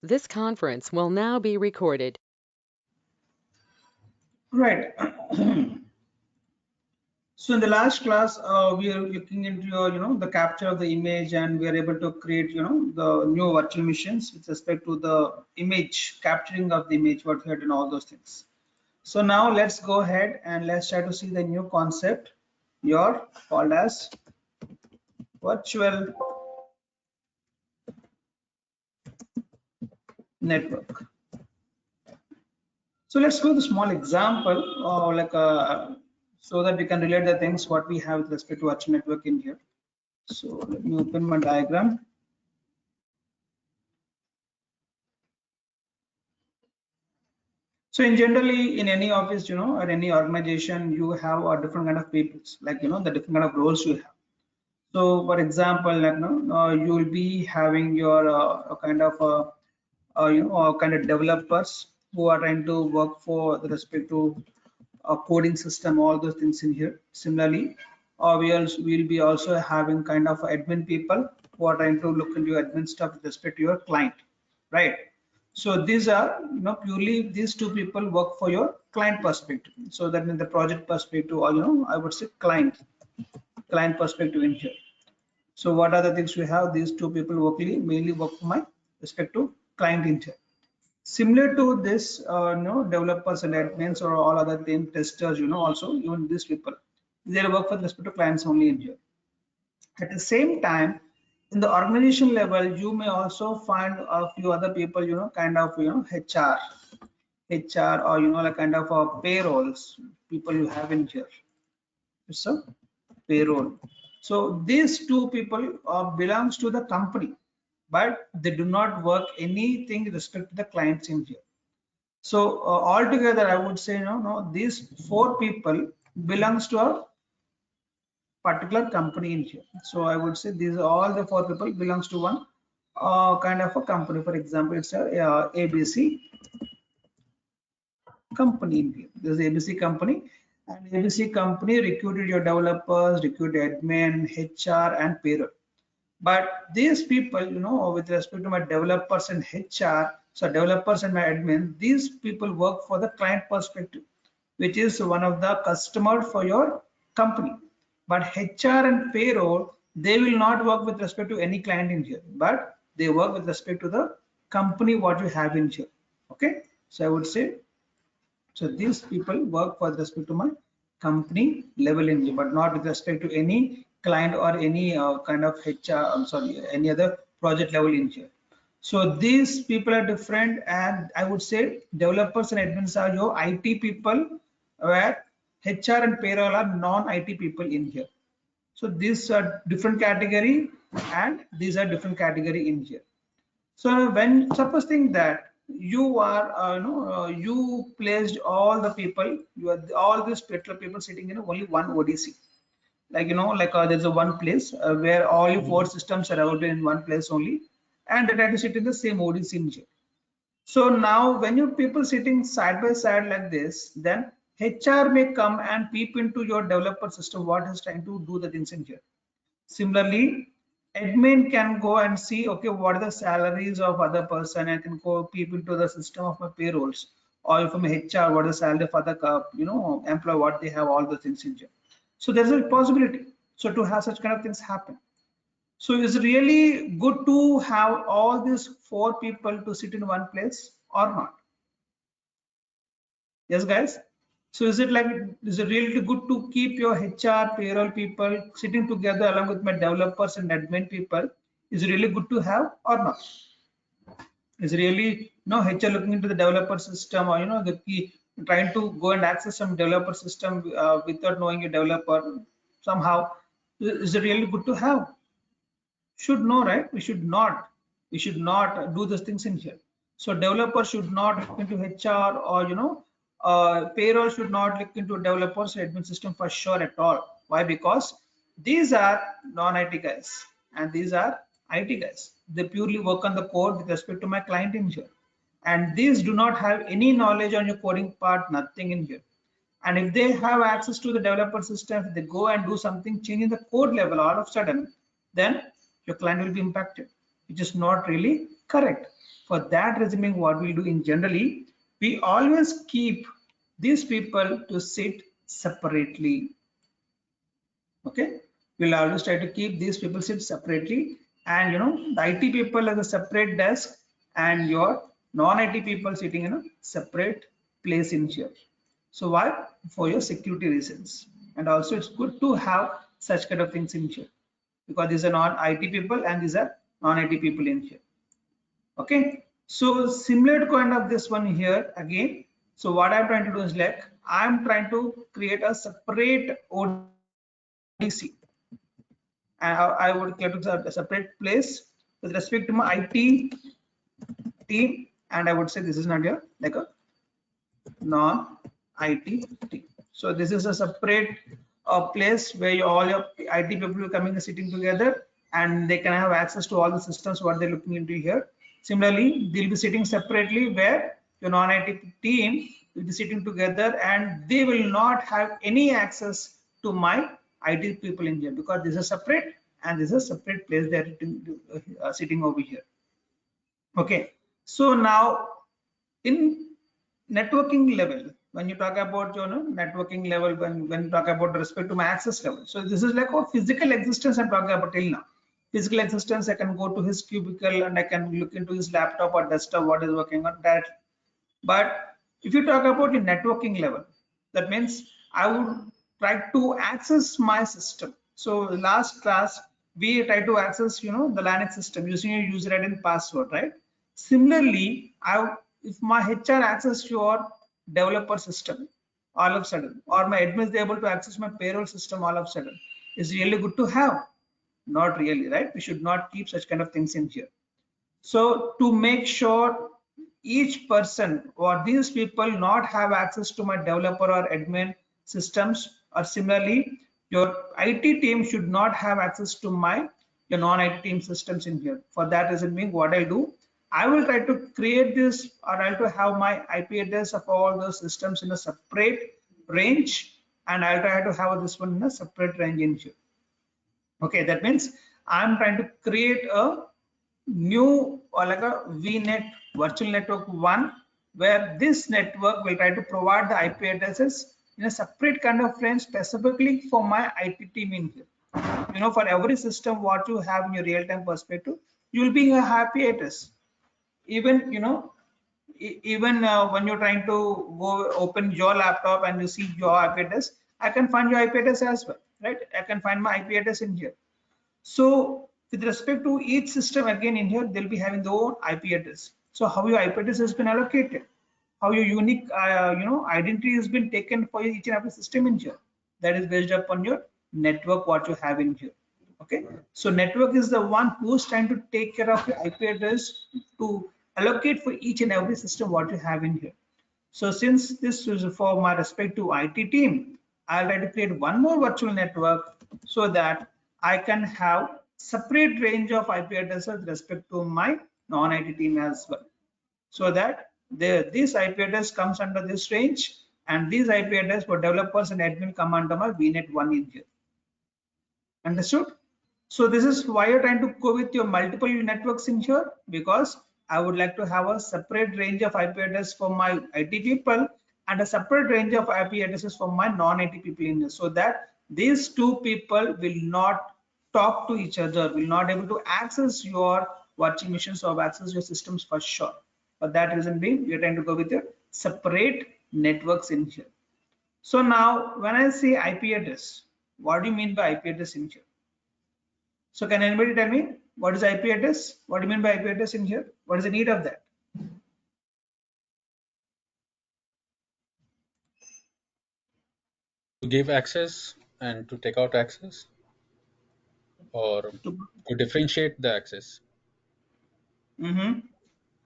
This conference will now be recorded. Right. So in the last class, we are looking into the capture of the image, and we are able to create, the new virtual machines with respect to the image capturing of the image, what we had and all those things. So now let's go ahead and let's try to see the new concept, your called as virtual network. So let's go to a small example, so that we can relate the things what we have with respect to virtual network in here. So let me open my diagram. So in generally in any office, or any organization, you have a different kind of people, like the different kind of roles you have. So for example, like you will be having your a kind of kind of developers who are trying to work for the respect to a coding system, all those things in here. Similarly, we'll be also having kind of admin people who are trying to look into admin stuff with respect to your client, right? So these are purely these two people work for your client perspective. So that means the project perspective, or I would say client perspective in here. So what are the things we have? These two people mainly work for my respective client in here. Similar to this, developers and admins or all other team testers, also even these people, they work for respect to clients only in here. At the same time, in the organization level, you may also find a few other people, kind of, HR, or like kind of payrolls people you have in here. It's a payroll. So these two people belongs to the company, but they do not work anything with respect to the clients in here. So altogether, I would say, no, these four people belongs to a particular company in here. So I would say these all the four people belongs to one kind of a company. For example, it's a ABC company in here. This is ABC company, and ABC company recruited your developers, recruited admin, HR, and payroll. But these people, with respect to my developers and HR, so developers and my admin, these people work for the client perspective, which is one of the customer for your company. But HR and payroll, they will not work with respect to any client in here, but they work with respect to the company what you have in here. Okay, so I would say, so these people work for respect to my company level in here, but not with respect to any client or any kind of HR, I'm sorry, any other project level in here. So these people are different, and I would say developers and admins are your IT people, where HR and payroll are non-IT people in here. So these are different category, and these are different category in here. So when suppose think that you are, you placed all the people, you are all these particular people sitting in only one ODC. Like like there's a one place where all your four systems are available in one place only, and they try to sit in the same ODC in here. So now when you people sitting side by side like this, then HR may come and peep into your developer system what is trying to do the things in here. Similarly, admin can go and see, okay, what are the salaries of other person. I can go peep into the system of my payrolls, or from HR, what is the salary of other, employee, what they have, all the things in here. So there's a possibility. So to have such kind of things happen. So it's really good to have all these four people to sit in one place or not? Yes, guys. So is it really good to keep your HR payroll people sitting together along with my developers and admin people? Is it really good to have or not? Is really HR looking into the developer system, or the key trying to go and access some developer system without knowing a developer somehow? Is it really good to have? Should know, right? We should not do those things in here. So developers should not look into HR, or payroll should not look into developers admin system for sure at all. Why? Because these are non-IT guys and these are IT guys. They purely work on the code with respect to my client in here, and these do not have any knowledge on your coding part, nothing in here. And if they have access to the developer system, if they go and do something changing the code level all of a sudden, then your client will be impacted, which is not really correct. For that reason, what we do in generally, we always keep these people to sit separately. Okay, we'll always try to keep these people sit separately, and the IT people as a separate desk, and your non-IT people sitting in a separate place in here. So why? For your security reasons, and also it's good to have such kind of things in here, because these are non-IT people and these are non-IT people in here. Okay, so similar to kind of this one here again. So what I'm trying to do is, like, I'm trying to create a separate ODC, and I would create a separate place with respect to my IT team, and I would say this is not your like a non-IT team. So this is a separate place where all your IT people coming and sitting together, and they can have access to all the systems what they're looking into here. Similarly, they'll be sitting separately where your non-IT team will be sitting together, and they will not have any access to my IT people in here, because this is separate and this is a separate place they're sitting over here. Okay, so now in networking level, when you talk about networking level, when you talk about respect to my access level, so this is like a physical existence I'm talking about till now. Physical existence, I can go to his cubicle and I can look into his laptop or desktop what is working on that. But if you talk about the networking level, that means I would try to access my system. So last class we try to access the Linux system using your user ID and password, right? Similarly, if my HR access your developer system all of a sudden, or my admin is able to access my payroll system all of a sudden, is really good to have. Not really, right? We should not keep such kind of things in here. So to make sure each person or these people not have access to my developer or admin systems, or similarly your IT team should not have access to your non-IT team systems in here. For that reason, being what I'll do, I will try to create this, or I'll to have my IP address of all those systems in a separate range, and I'll try to have this one in a separate range in here. Okay, that means I'm trying to create a new or like a VNet virtual network one, where this network will try to provide the IP addresses in a separate kind of range specifically for my IT team in here. For every system what you have in your real-time perspective, you will be a happy address. Even even when you're trying to go open your laptop and you see your IP address, I can find your IP address as well, right? I can find my IP address in here. So with respect to each system, again in here, they'll be having their own IP address. So how your IP address has been allocated, how your unique, identity has been taken for each and every system in here. That is based upon your network, what you have in here. Okay. So network is the one who's trying to take care of your IP address to allocate for each and every system what you have in here. So since this is for my respective IT team, I'll try to create one more virtual network so that I can have separate range of IP addresses with respect to my non-IT team as well. So that this IP address comes under this range, and these IP address for developers and admin come under my VNet 1 in here. Understood? So this is why you're trying to go with your multiple networks in here, because I would like to have a separate range of IP address for my IT people and a separate range of IP addresses for my non-IT people in here, so that these two people will not talk to each other, will not able to access your virtual machines or access your systems for sure. For that reason being, we are trying to go with your separate networks in here. So now when I say IP address, what do you mean by IP address in here? So can anybody tell me what is IP address? What do you mean by IP address in here? What is the need of that? To give access and to take out access, or to differentiate the access.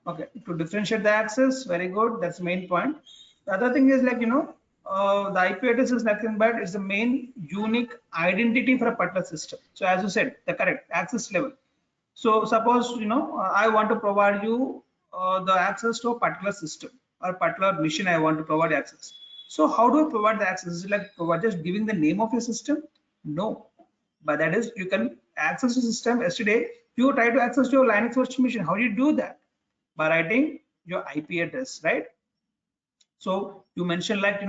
Okay, to differentiate the access, very good. That's the main point. The other thing is, like, the IP address is nothing but it's the main unique identity for a particular system. So as you said, the correct access level. So suppose I want to provide you the access to a particular system or particular machine. I want to provide access. So how do I provide the access? Is it like provide just giving the name of your system? No, but that is you can access the system. Yesterday You try to access your Linux virtual machine. How do you do that? By writing your IP address, right? So you mentioned like,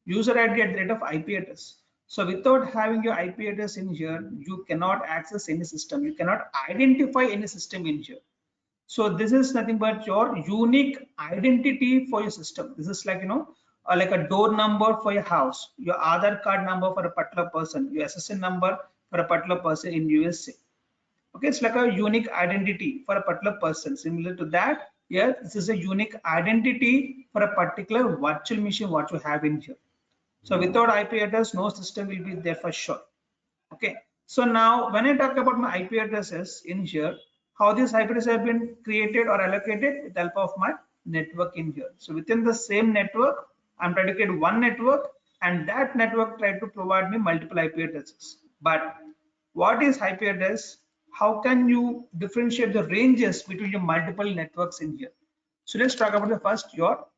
user ID at the rate of IP address. So without having your IP address in here, you cannot access any system. You cannot identify any system in here. So this is nothing but your unique identity for your system. This is like, like a door number for your house, your Aadhaar card number for a particular person, your SSN number for a particular person in USA. Okay, it's like a unique identity for a particular person. Similar to that, here, this is a unique identity for a particular virtual machine what you have in here. So without IP address, no system will be there for sure. Okay, so now when I talk about my IP addresses in here, how these IP addresses have been created or allocated with the help of my network in here. So within the same network, I'm trying to create one network, and that network try to provide me multiple IP addresses. But what is IP address? How can you differentiate the ranges between your multiple networks in here? So let's talk about the first, your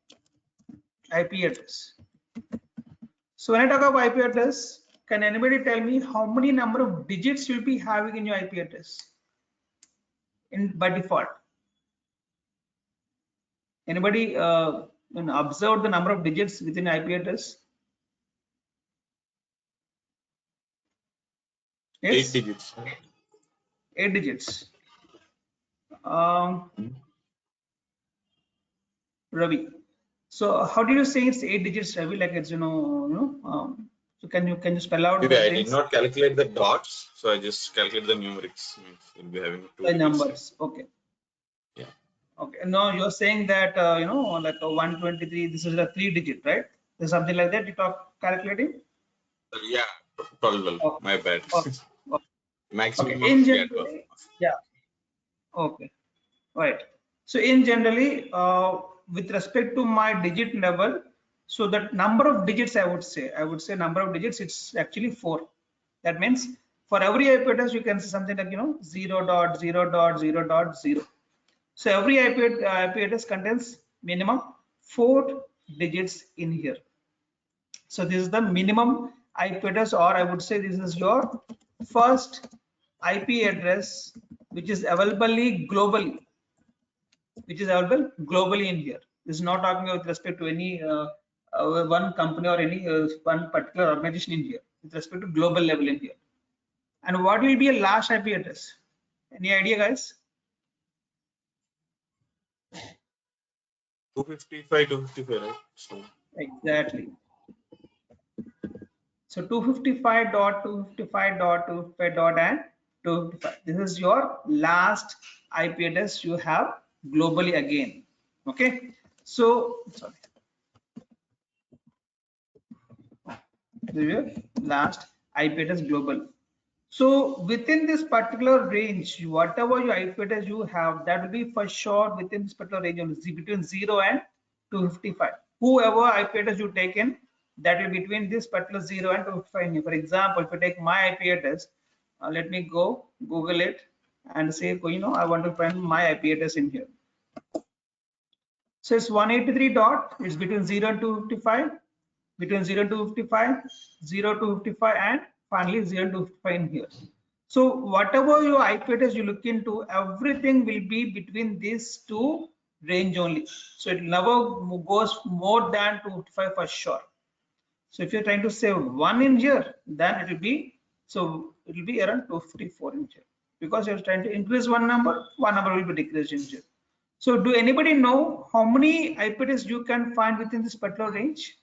IP address. So when I talk about IP address, can anybody tell me how many number of digits you'll be having in your IP address by default? Anybody observe the number of digits within IP address? Yes? 8 digits. 8 digits. Ravi. So how did you say it's 8 digits, Ravi? Like it's so can you spell out Maybe the I things? did not calculate the dots, so I just calculate the numerics. Means we'll be having 2 The digits. numbers. Okay. Yeah. Okay. No, you're saying that like a 123. This is a 3 digit, right? There's something like that. You talk calculating. Yeah, 12. Okay. My bad. Okay. Maximum Okay. of In 12. generally, yeah. Okay. Right. So in generally, with respect to my digit level, so that number of digits, I would say number of digits, it's actually 4. That means for every IP address, you can say something like 0.0.0.0.0. So every IP address contains minimum 4 digits in here. So this is the minimum IP address, or I would say this is your first IP address which is available globally. In here. This is not talking with respect to any one company or any one particular organization in here. With respect to global level in here. And what will be a last IP address? Any idea, guys? 255, 255, right? So Exactly. So 255.255.255. And 255. This is your last IP address you have globally again. Okay. So sorry. This is your last IP address global. So within this particular range, whatever your IP address you have, that will be for sure within this particular range between 0 and 255. Whoever IP address you take in, that will be between this particular 0 and 255. For example, if you take my IP address, let me go Google it and say, I want to find my IP address in here. So it's 183 dot, it's between 0 and 255, between 0 to 55, 0 to 55, and finally 0 to 55 in here. So whatever your IP address you look into, everything will be between these two range only. So it never goes more than 255 for sure. So if you're trying to save 1 in here, then it will be, so it will be around 254 in here, because you're trying to increase one number will be decreased in here. So do anybody know how many IP address you can find within this particular range?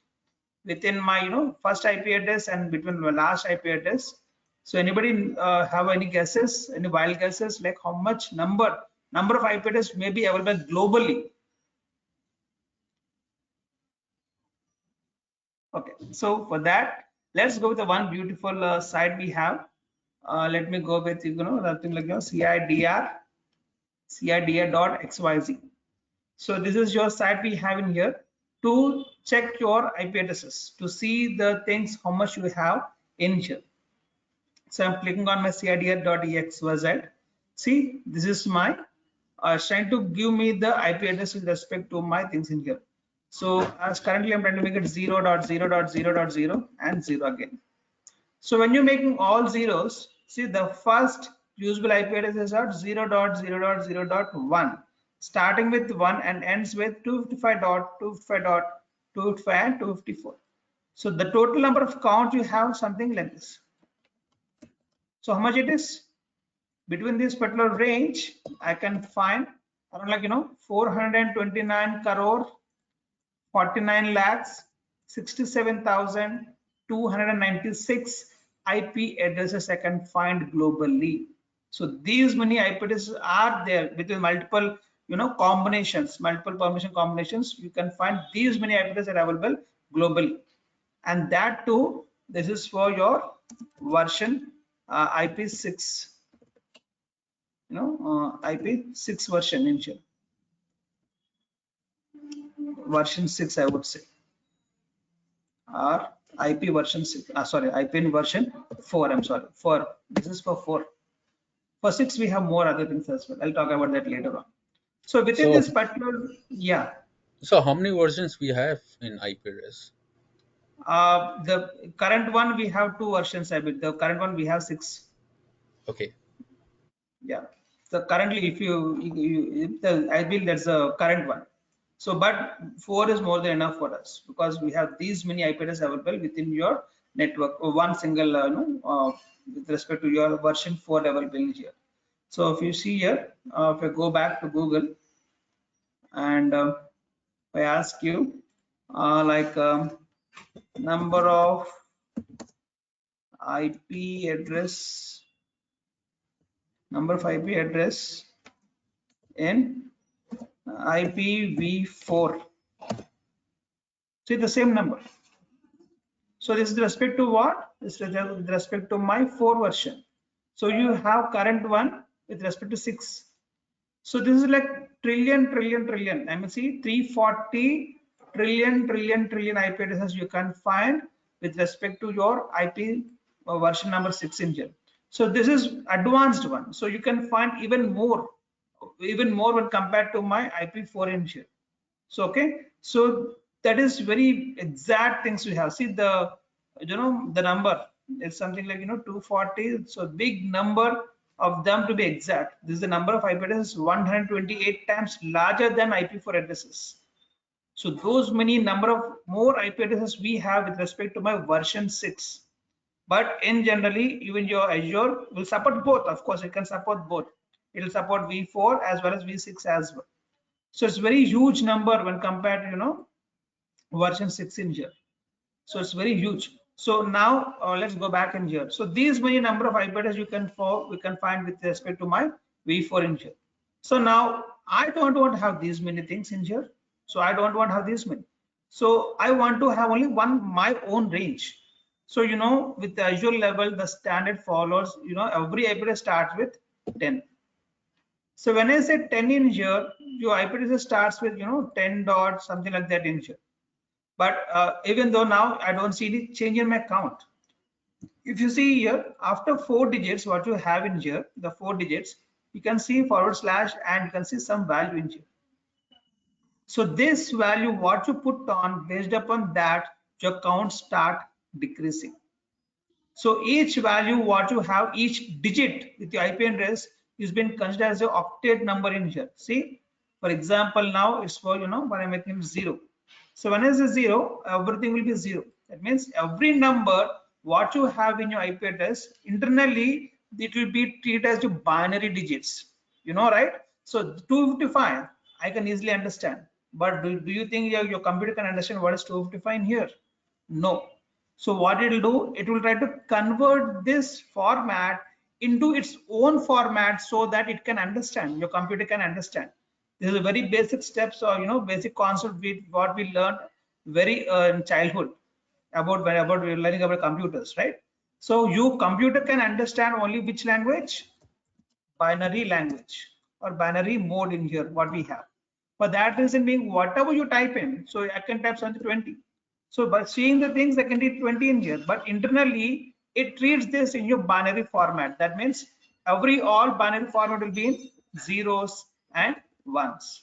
Within my first IP address and between the last IP address. So anybody have any guesses, any wild guesses, like how much number of IP address may be available globally? Okay, so for that, let's go with the one beautiful site we have. Let me go with something like CIDR.xyz. So this is your site we have in here to check your IP addresses, to see the things how much you have in here. So I'm clicking on my CIDR.xyz. See, this is my trying to give me the IP address with respect to my things in here. So as currently I'm trying to make it 0.0.0.0 and 0 again. So when you're making all zeros, see the first Usable IP address is at 0.0.0.1, starting with 1 and ends with 255.255.255 and 254. So the total number of count you have something like this. So how much it is? Between this particular range, I can find around 429 crore 49 lakhs 67,296 IP addresses I can find globally. So these many IP addresses are there between multiple combinations, multiple permission combinations. You can find these many IP addresses are available globally, and that too, this is for your version IP6, IP6 version initial version 6, I would say, or IP version 6. Sorry, IP in version 4. I'm sorry, 4. This is for 4. For 6, we have more other things as well. I'll talk about that later on. So within So, this particular, yeah, so how many versions we have in IP address? the current one we have 2 versions. I believe the current one we have 6. Okay. Yeah. So currently, if I believe that's the current one. So, but 4 is more than enough for us because we have these many IP addresses available within your network, or one single, with respect to your version 4 available here. So, if you see here, if I go back to Google and I ask you, number of IP address, number of IP address in IPv4. See the same number. So this is with respect to what? This is with respect to my 4 version. So you have current one with respect to 6. So this is like trillion. I mean, see 340 trillion IP addresses you can find with respect to your IP version number 6 in here. So this is advanced one. So you can find even more when compared to my IP4 in here. So okay, so that is very exact things we have. See the the number is something like 240. So big number of them to be exact. This is the number of IP addresses 128 times larger than IP4 addresses. So those many number of more IP addresses we have with respect to my version 6. But in generally, even your Azure will support both. Of course, it can support both. It will support V4 as well as V6 as well. So it's very huge number when compared to version 6 in here. So it's very huge. So now let's go back in here. So these many number of IP addresses we can find with respect to my V4 in here. So now I don't want to have these many things in here. So I don't want to have these many. So I want to have only one my own range. So with the Azure level, the standard follows. Every IP address starts with 10. So when I say 10 in here, your IP address starts with 10 dot something like that in here. But even though now I don't see any change in my count. If you see here, after 4 digits, what you have in here, the 4 digits, you can see forward slash and you can see some value in here. So this value, what you put on, based upon that, your count start decreasing. So each value what you have, each digit with your IP address is been considered as an octet number in here. See, for example, now it's for when I'm making 0. So when is a 0, everything will be 0. That means every number what you have in your IP address internally, it will be treated as your binary digits. Right? So 255, I can easily understand. But do you think your computer can understand what is 255 in here? No. So what it will do, it will try to convert this format into its own format so that it can understand, your computer can understand. This is a very basic steps or basic concept what we learned very in childhood about learning about computers, right? So your computer can understand only which language? Binary language or binary mode in here what we have. For that reason being, whatever you type in, so I can type something 20. So by seeing the things I can read 20 in here, but internally it treats this in your binary format. That means all binary format will be in zeros and ones.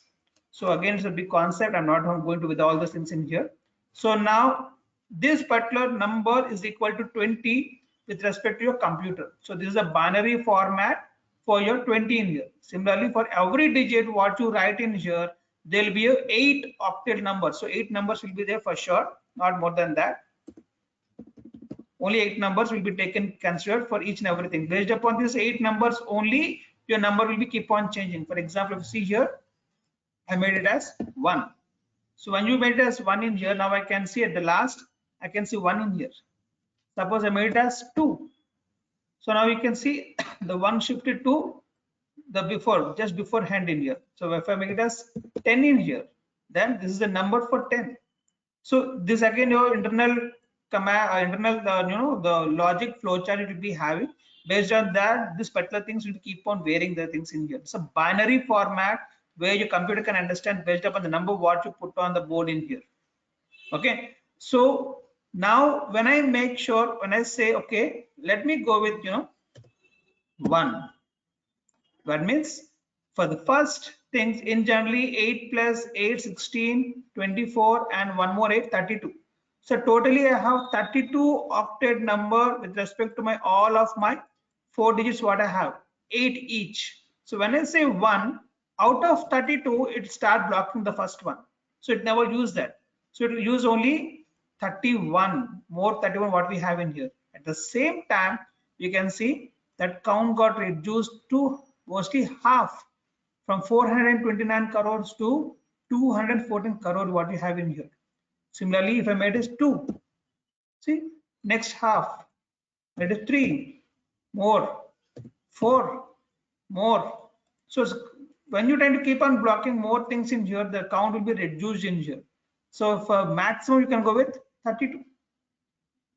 So again, it's a big concept. I'm not going to with all the things in here. So now this particular number is equal to 20 with respect to your computer. So this is a binary format for your 20 in here. Similarly, for every digit what you write in here, there will be a 8 octet number. So 8 numbers will be there for sure, not more than that. Only 8 numbers will be taken considered for each and everything. Based upon these 8 numbers only, your number will be keep on changing. For example, if you see here, I made it as 1. So when you made it as 1 in here, now I can see at the last, I can see 1 in here. Suppose I made it as 2. So now you can see the 1 shifted to the before, just beforehand in here. So if I make it as 10 in here, then this is the number for 10. So this again your internal command, internal the logic flowchart it will be having. Based on that, this particular things will keep on varying the things in here. It's a binary format where your computer can understand based upon the number what you put on the board in here. Okay. So now when I make sure, when I say okay, let me go with 1. That means for the first things in generally 8 plus 8, 16, 24 and one more 8, 32. So totally I have 32 octet number with respect to my all of my 4 digits what I have, 8 each. So when I say 1 out of 32, it start blocking the first one. So it never use that. So it will use only 31, more 31 what we have in here. At the same time, you can see that count got reduced to mostly half, from 429 crores to 214 crore what we have in here. Similarly, if I made it 2, see, next half, made it 3, more, 4, more. So when you try to keep on blocking more things in here, the count will be reduced in here. So for maximum, you can go with 32.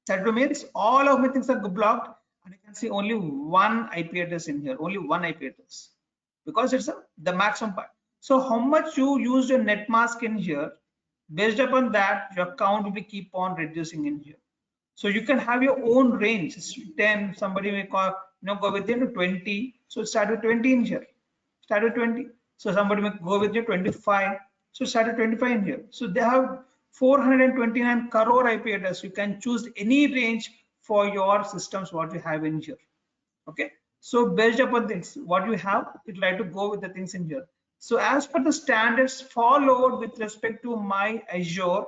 32 means all of my things are blocked, and you can see only one IP address in here, only one IP address, because it's the maximum part. So how much you use your net mask in here, based upon that, your count will be keep on reducing in here. So you can have your own range. 10, somebody may call, go within 20. So start with 20 in here. Start with 20. So somebody may go with your 25. So start with 25 in here. So they have 429 crore IP address. You can choose any range for your systems what you have in here. Okay. So based upon things what you have, you try to go with the things in here. So as per the standards followed with respect to my Azure,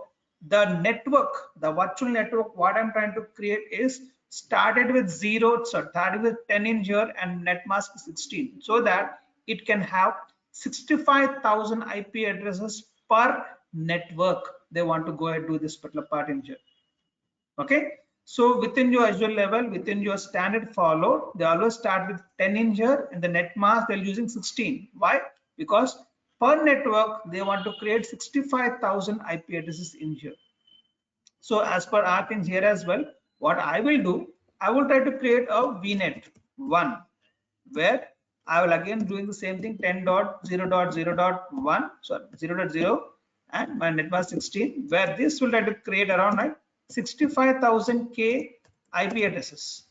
the network, the virtual network, what I'm trying to create is started with 0, so started with 10 in here and net mask 16, so that it can have 65,000 IP addresses per network. They want to go ahead and do this particular part in here. Okay. So within your Azure level, within your standard follow, they always start with 10 in here, and the net mask they're using 16. Why? Because per network they want to create 65,000 IP addresses in here. So as per our things here as well, what I will do, I will try to create a VNet 1, where I will again doing the same thing, 10.0.0.1, sorry 0.0, and my net mask 16, where this will try to create around like 65,000 K IP addresses,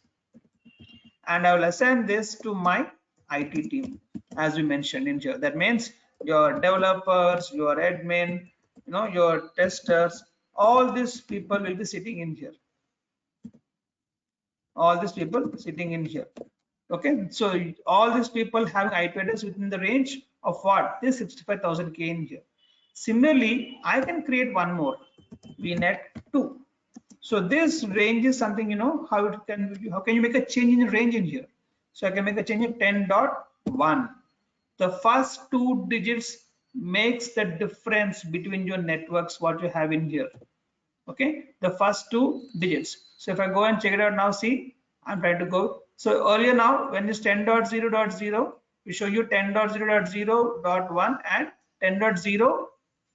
and I will assign this to my IT team as we mentioned in here. That means your developers, your admin, your testers, all these people will be sitting in here. All these people sitting in here. Okay, so all these people having IP address within the range of what? This 65,000 K in here. Similarly, I can create one more, VNet 2. So this range is something, how can you make a change in the range in here? So I can make a change in 10.1. The first 2 digits makes the difference between your networks what you have in here. Okay, the first 2 digits. So if I go and check it out now, see, I'm trying to go. So earlier now, when it's 10.0.0, we show you 10.0.0.1 and 10.0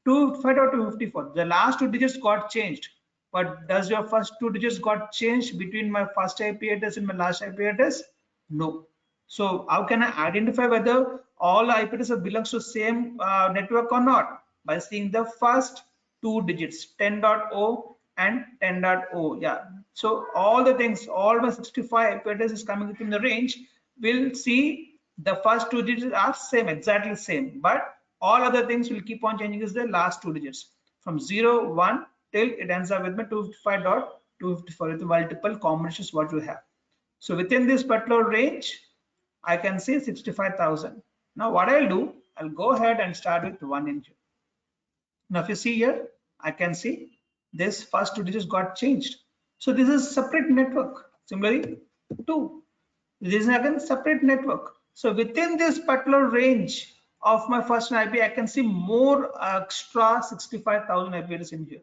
254. The last 2 digits got changed, but does your first 2 digits got changed between my first IP address and my last IP address? No. So how can I identify whether all IP addresses belongs to same network or not? By seeing the first 2 digits, 10.0 and 10.0. Yeah. So all the things, all my 65 IP addresses coming within the range, will see the first 2 digits are same, exactly same, but all other things will keep on changing is the last 2 digits from 0, 1 till it ends up with my 255.254 with multiple combinations what you have. So within this particular range, I can see 65,000. Now what I'll do, I'll go ahead and start with 1 in here. Now if you see here, I can see this first 2 digits got changed. So this is separate network. Similarly, 2. This is again separate network. So within this particular range of my first IP, I can see more extra 65,000 IP address in here.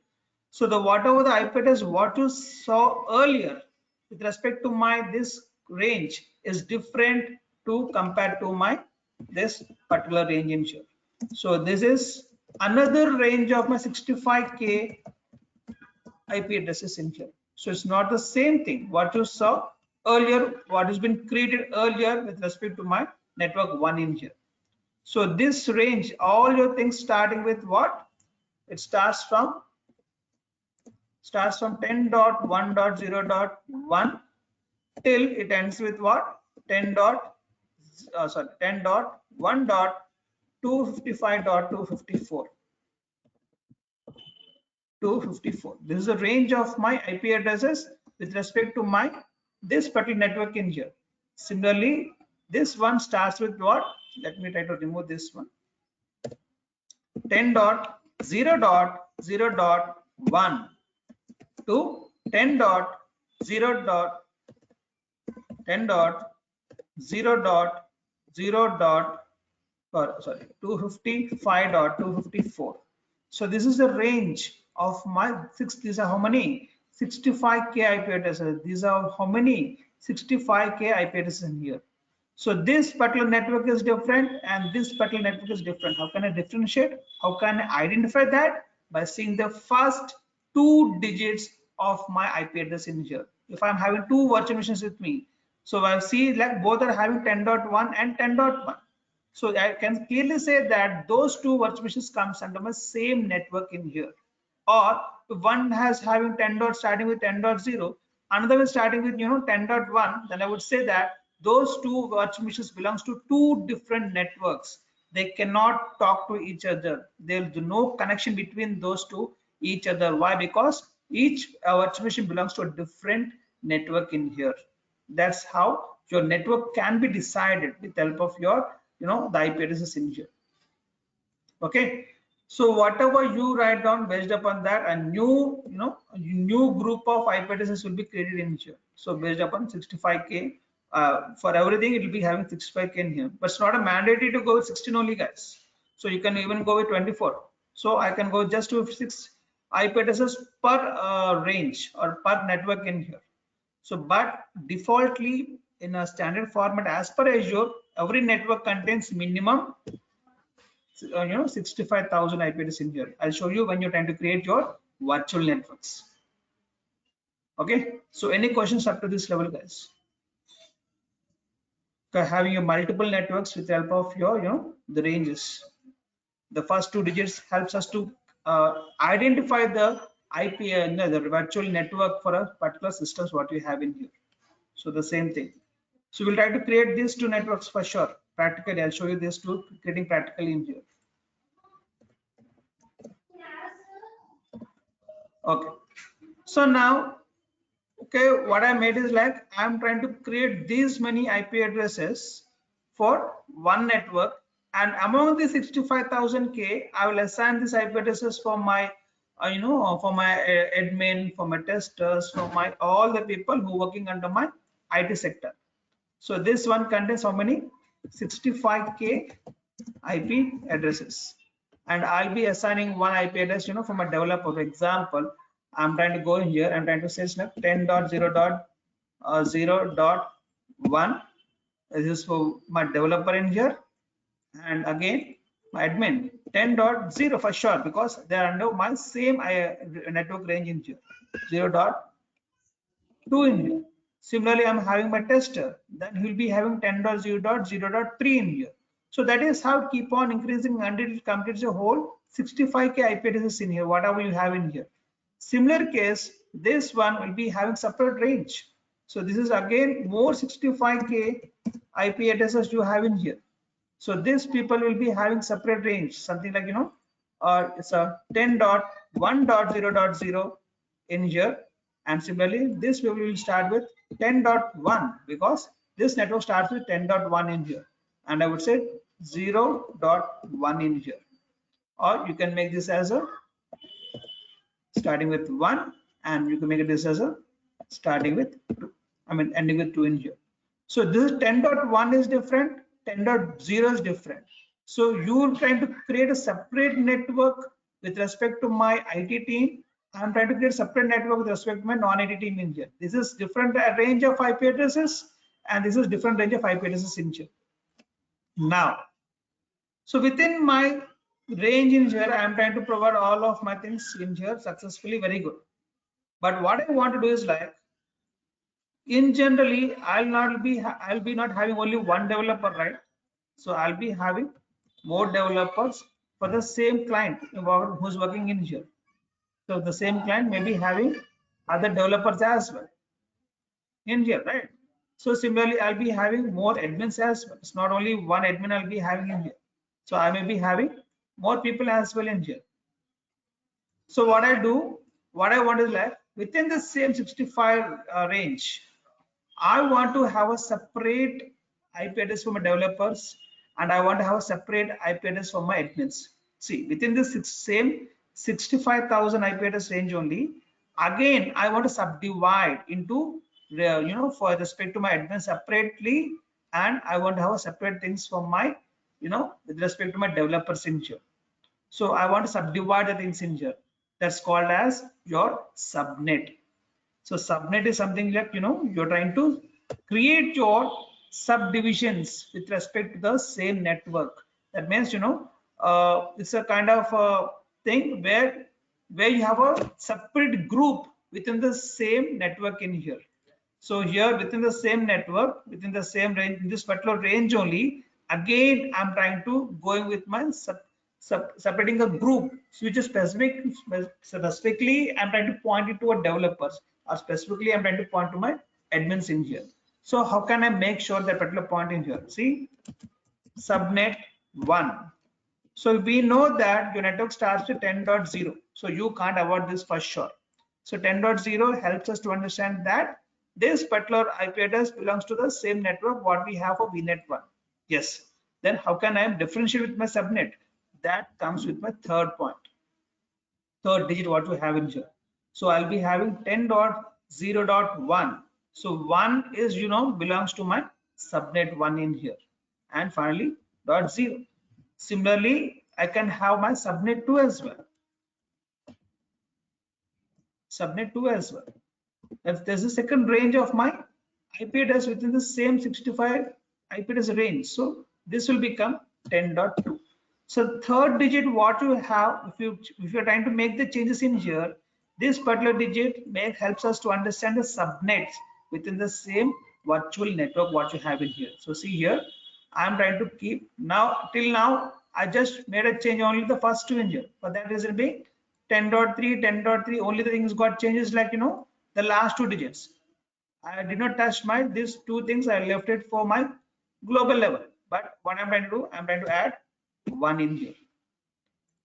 So the whatever the IP address what you saw earlier with respect to my this range is different to compared to my this particular range in here. So this is another range of my 65K IP addresses in here. So it's not the same thing what you saw earlier, what has been created earlier with respect to my network 1 in here. So this range, all your things starting with what? It starts from 10.1.0.1 till it ends with what? 10.1.255.254. 254. This is the range of my IP addresses with respect to my this particular network in here. Similarly, this one starts with what? Let me try to remove this one. 10.0.0.1 to 255.254. So this is the range of my these are how many 65K IP addresses. These are how many 65K IP addresses in here. So this particular network is different and this particular network is different. How can I differentiate? How can I identify that? By seeing the first 2 digits of my IP address in here. If I'm having 2 virtual machines with me, so I see like both are having 10.1 and 10.1. So I can clearly say that those 2 virtual machines comes under my same network in here. Or if one has having 10 dot starting with 10.0, another is starting with 10.1, then I would say that those 2 virtual machines belongs to 2 different networks. They cannot talk to each other. There is no connection between those 2 each other. Why? Because each virtual machine belongs to a different network in here. That's how your network can be decided with the help of your the IP addresses in here. Okay, so whatever you write down, based upon that, a new new group of IP addresses will be created in here. So based upon 65K, for everything it will be having 65K in here, but it's not a mandatory to go with 16 only, guys. So you can even go with 24. So I can go just with 6 IP addresses per range or per network in here. So but defaultly in a standard format as per Azure, every network contains minimum 65,000 IP addresses in here. I'll show you when you're trying to create your virtual networks. Okay, so any questions up to this level, guys? Having your multiple networks with the help of your the ranges. The first 2 digits helps us to identify the IP, the virtual network for a particular systems what we have in here. So the same thing. So we'll try to create these 2 networks for sure. Practically, I'll show you these 2 creating practically in here. Okay. So now, okay, what I made is like I'm trying to create these many IP addresses for one network, and among the 65,000K, I will assign these IP addresses for my for my admin, for my testers, for my all the people who working under my IT sector. So this one contains how many 65K IP addresses, and I'll be assigning one IP address for my developer. For example, I'm trying to go in here. I'm trying to say 10.0.0.1. This is for my developer in here, and again my admin 10.0 for sure because they are under my same network range in here. 0.2 in here. Similarly, I'm having my tester, then he'll be having 10.0.0.3 in here. So that is how keep on increasing until it completes the whole 65K IP addresses in here, whatever you have in here. Similar case, this one will be having separate range. So this is again more 65K IP addresses you have in here. So these people will be having separate range, something like it's a 10.1.0.0 in here. And similarly, this we will start with 10.1 because this network starts with 10.1 in here, and I would say 0.1 in here, or you can make this as a starting with 1, and you can make this as a starting with 2, I mean ending with 2 in here. So this 10.1 is different, 10.0 is different. So you're trying to create a separate network with respect to my IT team. I'm trying to create a separate network with respect to my non-IT team in here. This is different range of IP addresses, and this is different range of IP addresses in here. Now, so within my range in here, I'm trying to provide all of my things in here successfully, very good. But what I want to do is like, in generally, I'll be not having only one developer, right? So I'll be having more developers for the same client who's working in here. So the same client may be having other developers as well in here, right? So similarly, I'll be having more admins as well. It's not only one admin I'll be having in here. So I may be having more people as well in here. So what I do, what I want is like within the same 65 range, I want to have a separate IP address for my developers, and I want to have a separate IP address for my admins. See, within this same 65,000 IP address range only, again, I want to subdivide into, for respect to my admin separately, and I want to have a separate things for my, with respect to my developers in here. So I want to subdivide the things in here. That's called as your subnet. So subnet is something like, you're trying to create your subdivisions with respect to the same network. That means, it's a kind of thing where you have a separate group within the same network in here. So here within the same network, within the same range, in this particular range only, again, I'm trying to going with my separating a group, which is specifically I'm trying to point it to a developers, or specifically I'm trying to point to my admins in here. So how can I make sure that particular point in here? See, subnet 1. So we know that your network starts with 10.0. So you can't avoid this for sure. So 10.0 helps us to understand that this particular IP address belongs to the same network what we have for VNet1. Yes. Then how can I differentiate with my subnet? That comes with my third point, third digit what we have in here. So I'll be having 10.0.1. So 1 is, belongs to my subnet 1 in here. And finally, .0. Similarly, I can have my subnet 2 as well. Subnet 2 as well. If there's a second range of my IP address within the same 65 IP address range. So this will become 10.2. So third digit what you have, if you're trying to make the changes in here, this particular digit helps us to understand the subnets within the same virtual network what you have in here. So see here, I'm trying to keep now till now I just made a change only the first two in here. For that reason being 10.3, 10.3, only the things got changes like the last two digits. I did not touch my these two things. I left it for my global level. But what I'm trying to do, I'm trying to add 1 in here.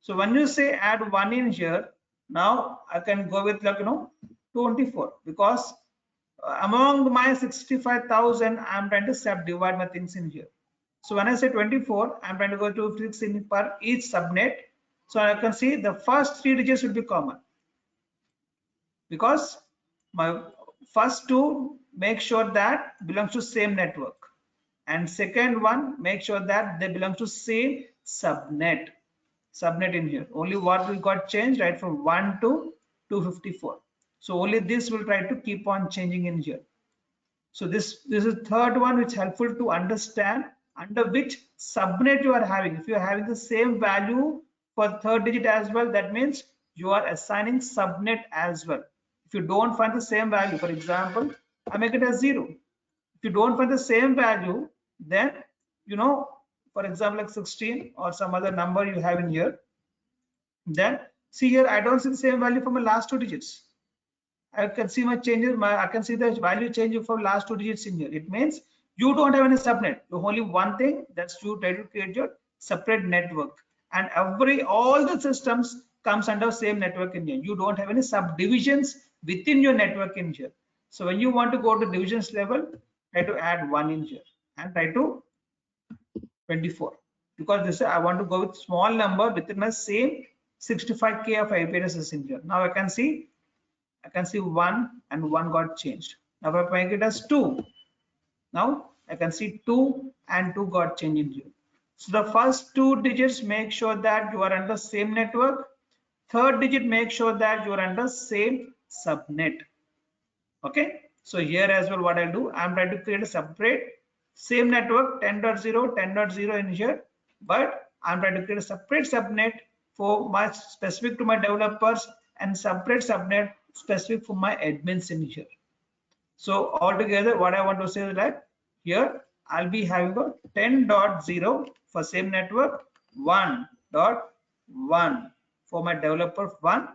So when you say add 1 in here, now I can go with 24, because among my 65,000, I'm trying to subdivide my things in here. So when I say 24, I'm trying to go to 6 in per each subnet. So I can see the first 3 digits will be common, because my first two make sure that belongs to same network, and second one make sure that they belong to same subnet in here. Only what we got changed right from 1 to 254. So only this will try to keep on changing in here. So this is third one, which is helpful to understand under which subnet you are having. If you are having the same value for third digit as well, that means you are assigning subnet as well. If you don't find the same value, for example, I make it as 0. If you don't find the same value, then for example like 16 or some other number you have in here, then see here I don't see the same value for my last two digits. I can see my changes, I can see the value changing from last two digits in here. It means you don't have any subnet. You only one thing, that's you try to create your separate network, and all the systems comes under same network in here. You don't have any subdivisions within your network in here. So when you want to go to divisions level, try to add 1 in here and try to 24, because this I want to go with small number within the same 65k of IP addresses in here. Now I can see 1 and 1 got changed. Now if I make it as 2, now I can see 2 and 2 got changed in here. So the first 2 digits make sure that you are under same network. Third digit make sure that you are under same subnet. Okay, so here as well what I'll do, I'm trying to create a separate same network 10.0 10.0 in here, but I'm trying to create a separate subnet for my specific to my developers and separate subnet specific for my admins in here. So altogether what I want to say is that here I'll be having a 10.0 for same network, 1.1 for my developer 1,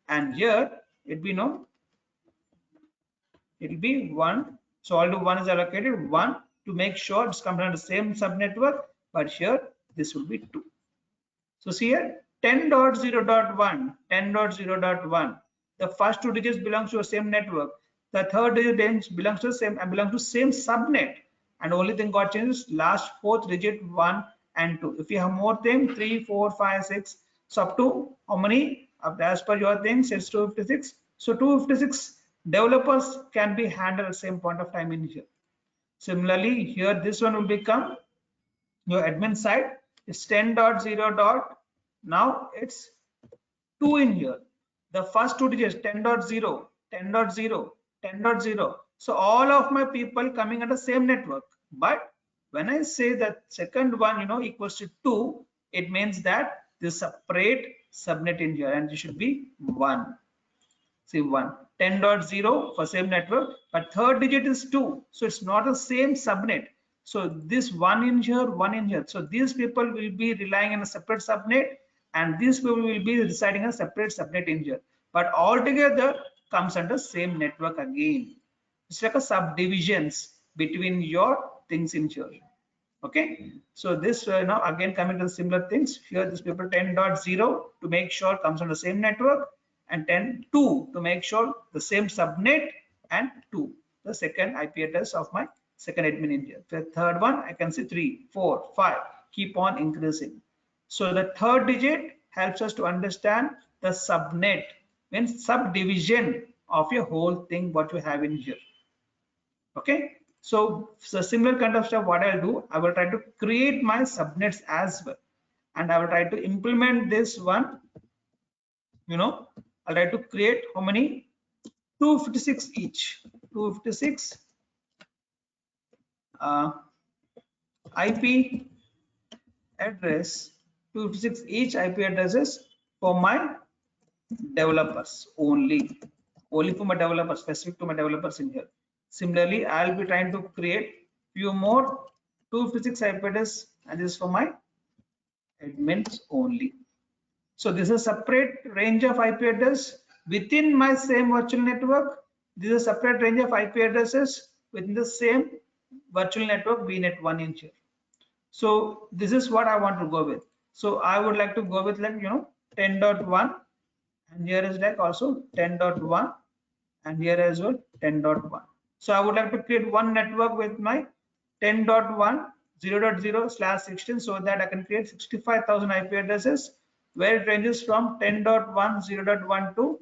and here it be no, it will be 1. So all to 1 is allocated 1 to make sure it's coming on the same subnetwork, but here this will be 2. So see here 10.0.1 10.0.1, the first 2 digits belongs to the same network, the third digit belongs to the same and belongs to same subnet, and only thing got changed is last fourth digit 1 and 2. If you have more than 3 4 5 6, so up to how many as per your things it's 256. So 256 developers can be handled at the same point of time in here. Similarly here this one will become your admin side is 10.0. Now it's 2 in here. The first 2 digits 10.0 10.0 10.0. So all of my people coming at the same network, but when I say that second one equals to 2, it means that this separate subnet in here, and it should be 1. See 1 10.0 for same network, but third digit is 2, so it's not the same subnet. So this 1 in here, 1 in here, so these people will be relying on a separate subnet, and these people will be residing in a separate subnet in here, but all together comes under same network again. It's like a subdivisions between your things in here. Okay, so this now again coming to the similar things here, this people 10.0 to make sure comes on the same network, and 10.2 to make sure the same subnet, and 2 the second IP address of my second admin in here. The third one I can see 3 4 5 keep on increasing. So the third digit helps us to understand the subnet, means subdivision of your whole thing what you have in here. Okay, so similar kind of stuff what I'll do, I will try to create my subnets as well, and I will try to implement this one. I'll try to create how many 256 each, 256 IP address, 256 each IP addresses for my developers only for my developers, specific to my developers in here. Similarly I'll be trying to create few more 256 IP address, and this is for my admins only. So this is a separate range of IP address within my same virtual network. This is a separate range of IP addresses within the same virtual network VNet 1 in here. So this is what I want to go with. So I would like to go with 10.1, and here is like also 10.1, and here as well 10.1. So I would like to create one network with my 10.1 0.0/16, so that I can create 65,000 IP addresses, where it ranges from 10.1 0.1 to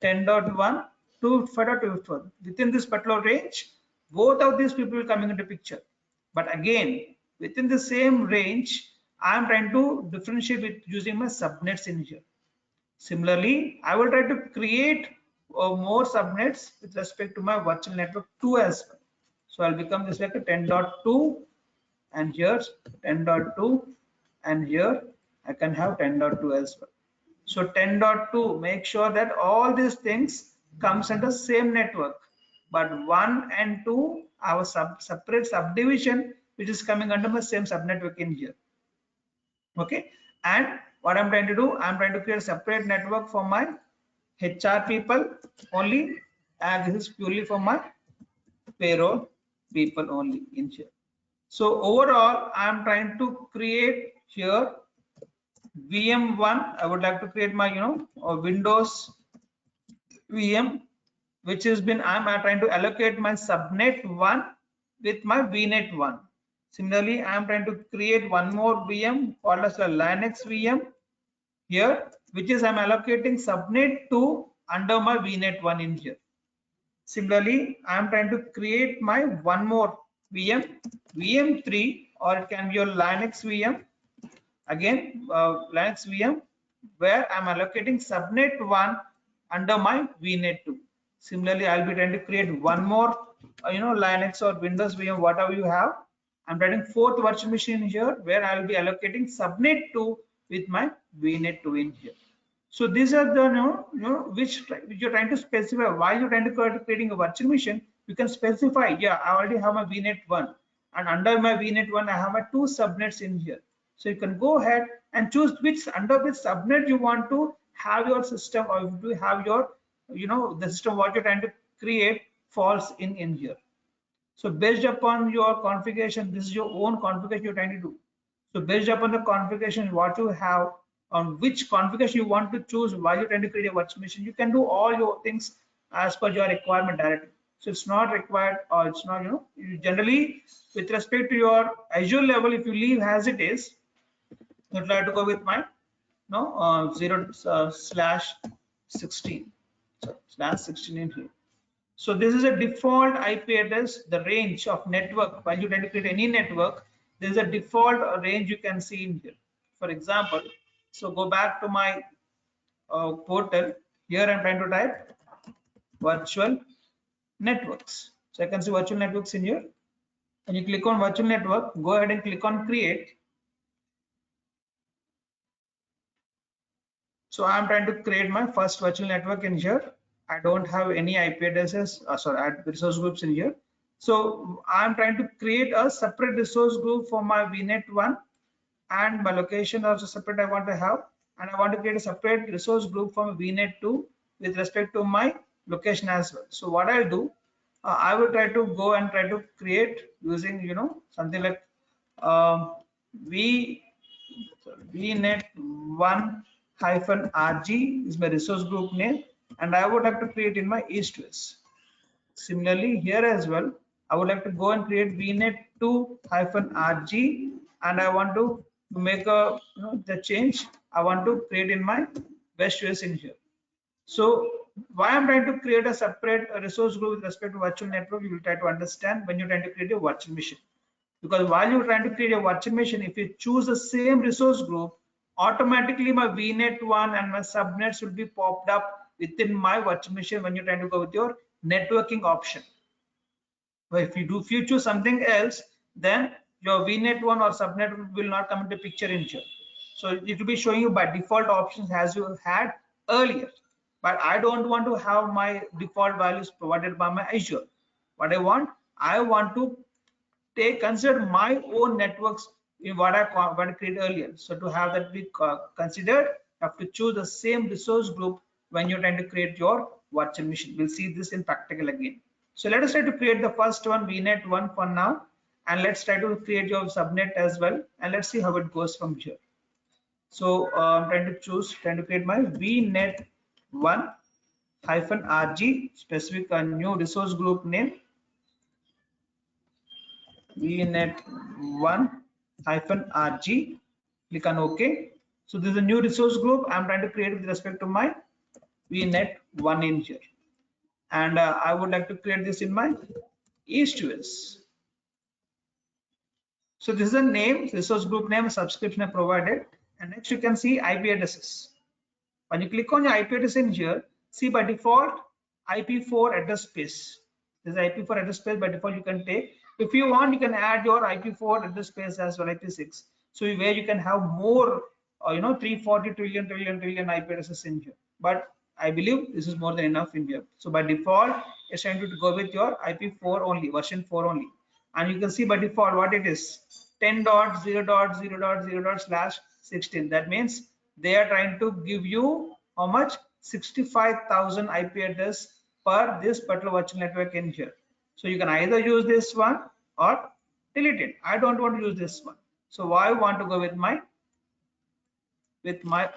10.1 to 5.2. Within this particular range, both of these people will coming into picture. But again, within the same range, I am trying to differentiate with using my subnets in here. Similarly, I will try to create more subnets with respect to my virtual network 2 as well. So I'll become this like a 10.2, and here's 10.2, and here I can have 10.2 as well. So 10.2 make sure that all these things comes under same network, but 1 and 2 have a separate subdivision which is coming under my same subnetwork in here. Okay, and what I'm trying to do, I'm trying to create a separate network for my HR people only, and this is purely for my payroll people only in here. So overall, I'm trying to create here VM1. I would like to create my Windows VM, which has been I'm trying to allocate my subnet 1 with my VNet 1. Similarly, I am trying to create one more VM called as a Linux VM here, which is I'm allocating subnet to under my VNet 1 in here. Similarly, I am trying to create my one more VM, VM3, or it can be your Linux VM. Again, Linux VM, where I'm allocating subnet 1 under my VNet 2. Similarly, I'll be trying to create one more, Linux or Windows VM, whatever you have. I'm writing fourth virtual machine here, where I'll be allocating subnet 2 with my VNet 2 in here. So these are the which you're trying to specify. While you're trying to creating a virtual machine, you can specify. Yeah, I already have my VNet 1, and under my VNet 1, I have my two subnets in here. So you can go ahead and choose which under which subnet you want to have your system, or do you have your the system what you're trying to create falls in here. So based upon your configuration, this is your own configuration you're trying to do. So based upon the configuration what you have, on which configuration you want to choose while you're trying to create a virtual machine, you can do all your things as per your requirement directly. So it's not required, or it's not, you generally with respect to your Azure level, if you leave as it is, you try to go with my 0/16. So /16 in here. So this is a default IP address, the range of network. While you try to create any network, there is a default range you can see in here. For example, so go back to my portal. Here I'm trying to type virtual networks. So I can see virtual networks in here. When you click on virtual network, go ahead and click on create. So I'm trying to create my first virtual network in here. I don't have any IP addresses, resource groups in here. So I'm trying to create a separate resource group for my VNet 1, and my location also separate I want to have, and I want to create a separate resource group for my VNet 2 with respect to my location as well. So what I'll do, I will try to go and try to create using something like VNet1-RG is my resource group name, and I would have to create in my east west. Similarly, here as well, I would like to go and create VNet2-RG, and I want to make a the change. I want to create in my west US in here. So why I'm trying to create a separate resource group with respect to virtual network, you will try to understand when you're trying to create a virtual machine. Because while you're trying to create a virtual machine, if you choose the same resource group, automatically my VNet 1 and my subnets will be popped up within my virtual machine when you're trying to go with your networking option. But if you choose something else, then your VNet 1 or subnet will not come into picture in here. So it will be showing you by default options as you had earlier. But I don't want to have my default values provided by my Azure. What I want to consider my own networks in what I created earlier. So to have that be considered, you have to choose the same resource group when you're trying to create your virtual machine. We'll see this in practical again. So let us try to create the first one, VNet 1 for now, and let's try to create your subnet as well, and let's see how it goes from here. So I'm trying to create my VNet 1-RG, specific new resource group name, VNet1-RG. Click on OK. So this is a new resource group I'm trying to create with respect to my VNet 1 in here, and I would like to create this in my east US. So this is a name, resource group name, subscription I provided, and next you can see IP addresses. When you click on your IP address in here, see by default IP4 address space. This is IP4 address space by default you can take. If you want, you can add your IP4 address space as well, IP6. So where you can have more, 340 trillion IP addresses in here. But I believe this is more than enough in here. So by default, it's trying to go with your IP4 only, version 4 only. And you can see by default what it is, 10.0.0.0./16. That means they are trying to give you how much, 65,000 IP address per this particular virtual network in here. So you can either use this one or delete it. I don't want to use this one. So I want to go with my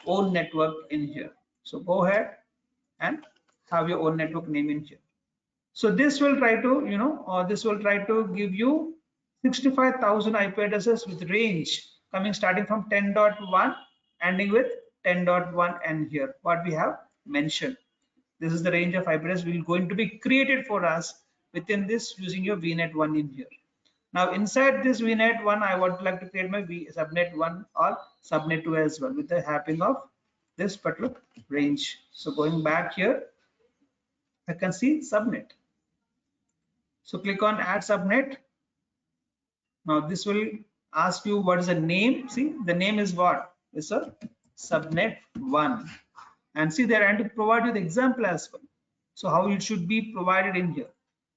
own network in here. So go ahead and have your own network name in here. So this will try to, or this will try to give you 65,000 IP addresses with range coming starting from 10.1 ending with 10.1 and here what we have mentioned. This is the range of IP address will going to be created for us within this using your VNet 1 in here. Now inside this VNet 1, I would like to create my subnet 1 or subnet 2 as well with the having of this particular range. So going back here, I can see subnet. So click on add subnet. Now this will ask you what is the name. See, the name is what? It's a subnet 1. And see, they're trying to provide you the example as well. So how it should be provided in here.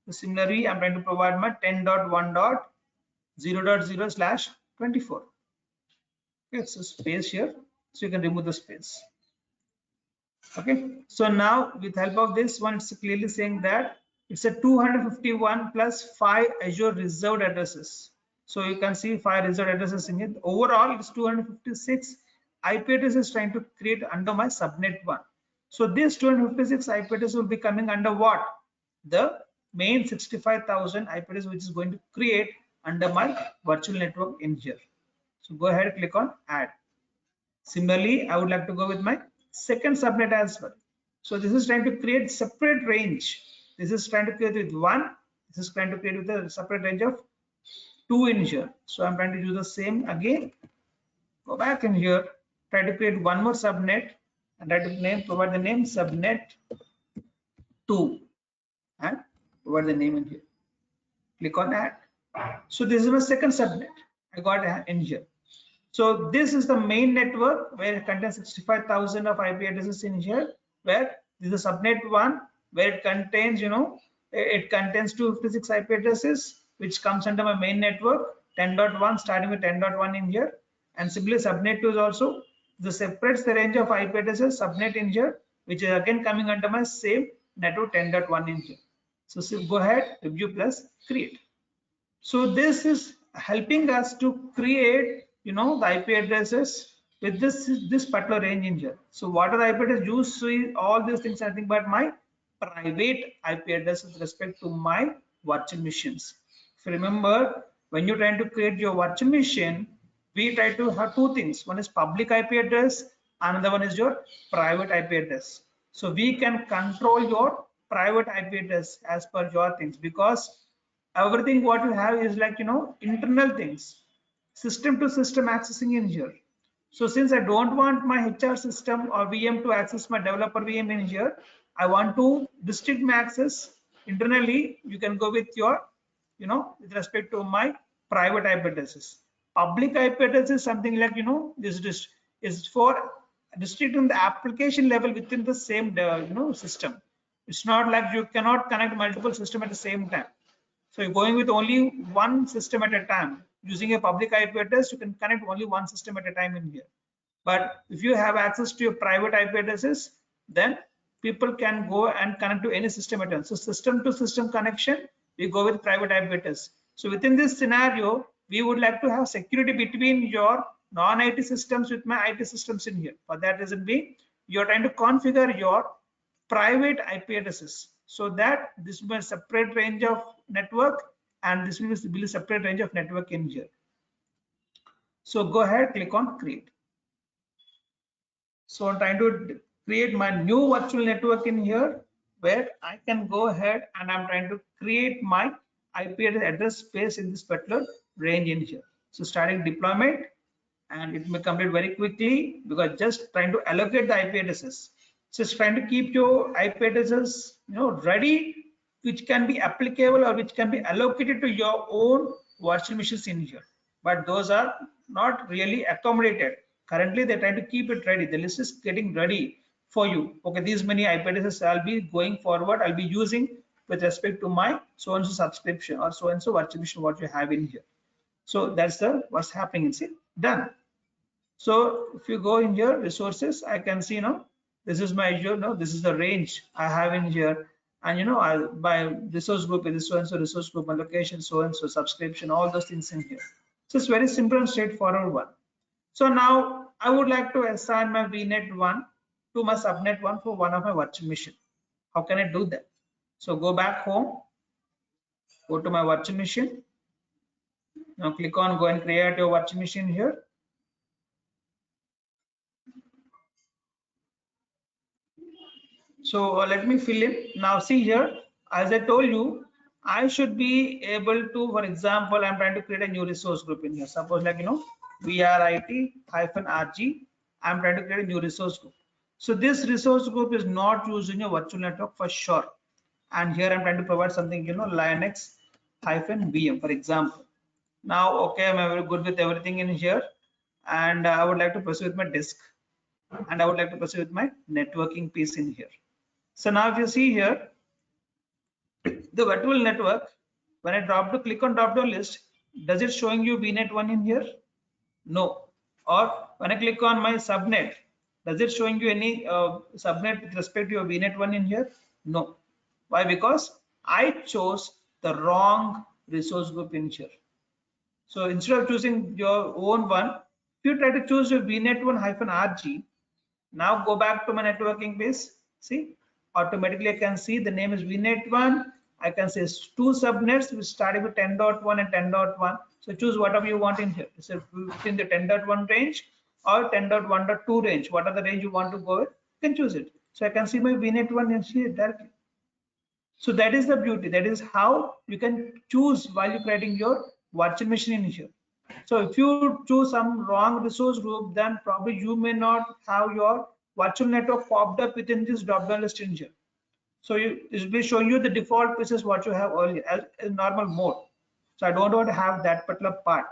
So similarly, I'm trying to provide my 10.1.0.0/24. Okay, so space here. So you can remove the space. Okay, so now with help of this one, it's clearly saying that it's a 251 plus 5 Azure reserved addresses. So you can see 5 reserved addresses in it. Overall, it's 256 IP addresses trying to create under my subnet 1. So this 256 IP addresses will be coming under what? The main 65,000 IP address which is going to create under my virtual network in here. So go ahead, click on add. Similarly, I would like to go with my second subnet as well. So this is trying to create separate range. This is trying to create with 1. This is trying to create with a separate range of 2 in here. So I'm trying to do the same again. Go back in here, try to create one more subnet and try to provide the name subnet 2 and provide the name in here. Click on add. So this is my second subnet. I got in here. So this is the main network where it contains 65,000 of IP addresses in here, where this is a subnet 1 where it contains, it contains 256 IP addresses which comes under my main network 10.1 starting with 10.1 in here, and similarly subnet 2 is also the separates the range of IP addresses subnet in here which is again coming under my same network 10.1 in here. So go ahead, review plus create. So this is helping us to create, the IP addresses with this particular range in here. So what are the IP addresses used? So all these things, I think, but my private IP address with respect to my virtual machines. If you remember, when you're trying to create your virtual machine, we try to have two things. One is public IP address, another one is your private IP address. So we can control your private IP address as per your things, because everything what you have is like internal things, system to system accessing in here. So since I don't want my HR system or VM to access my developer VM in here, I want to restrict my access internally. You can go with your, with respect to my private IP addresses. Public IP address is something like, this is for restricting the application level within the same, system. It's not like you cannot connect multiple systems at the same time. So you're going with only one system at a time. Using a public IP address, you can connect only one system at a time in here. But if you have access to your private IP addresses, then people can go and connect to any system at once. So system to system connection, we go with private IP address. So within this scenario, we would like to have security between your non-IT systems with my IT systems in here. For that reason being, you're trying to configure your private IP addresses so that this will be a separate range of network and this will be a separate range of network in here. So go ahead, click on create. So I'm trying to create my new virtual network in here where I can go ahead and I'm trying to create my IP address space in this particular range in here. So starting deployment, and it may complete very quickly because just trying to allocate the IP addresses. So it's trying to keep your IP addresses, ready, which can be applicable or which can be allocated to your own virtual machines in here. But those are not really accommodated. Currently, they're trying to keep it ready. The list is getting ready for you. Okay, these many IP addresses I'll be going forward. I'll be using with respect to my so-and-so subscription or so-and-so virtual machine what you have in here. So that's what's happening. It's done. So if you go in here resources, I can see this is my Azure. This is the range I have in here, and by resource group is so and so resource group, my location so and so, subscription, all those things in here. So it's very simple and straightforward one. So now I would like to assign my VNet 1 to my subnet 1 for one of my virtual machine. How can I do that? So go back home, go to my virtual machine. Now click on go and create your virtual machine here. So let me fill in. Now see here, as I told you, I should be able to, for example, I'm trying to create a new resource group in here. Suppose like, VRIT-RG, I'm trying to create a new resource group. So this resource group is not used in your virtual network for sure. And here I'm trying to provide something, Linux-VM, for example. Now, okay, I'm very good with everything in here. And I would like to proceed with my disk. And I would like to proceed with my networking piece in here. So now if you see here, the virtual network, when I click on drop down list, does it showing you VNet1 in here? No. Or when I click on my subnet, does it showing you any subnet with respect to your VNet1 in here? No. Why? Because I chose the wrong resource group in here. So instead of choosing your own one, if you try to choose your VNet1-RG, now go back to my networking base. See, automatically I can see the name is VNet1. I can say two subnets which starting with 10.1 and 10.1. So choose whatever you want in here. So within the 10.1 range or 10.1.2 range, what are the range you want to go with, you can choose it. So I can see my VNet1 in here directly. So that is the beauty. That is how you can choose while you're creating your virtual machine in here. So if you choose some wrong resource group, then probably you may not have your virtual network popped up within this drop-down list in here. So it will be showing you the default pieces what you have earlier as normal mode. So I don't want to have that particular part.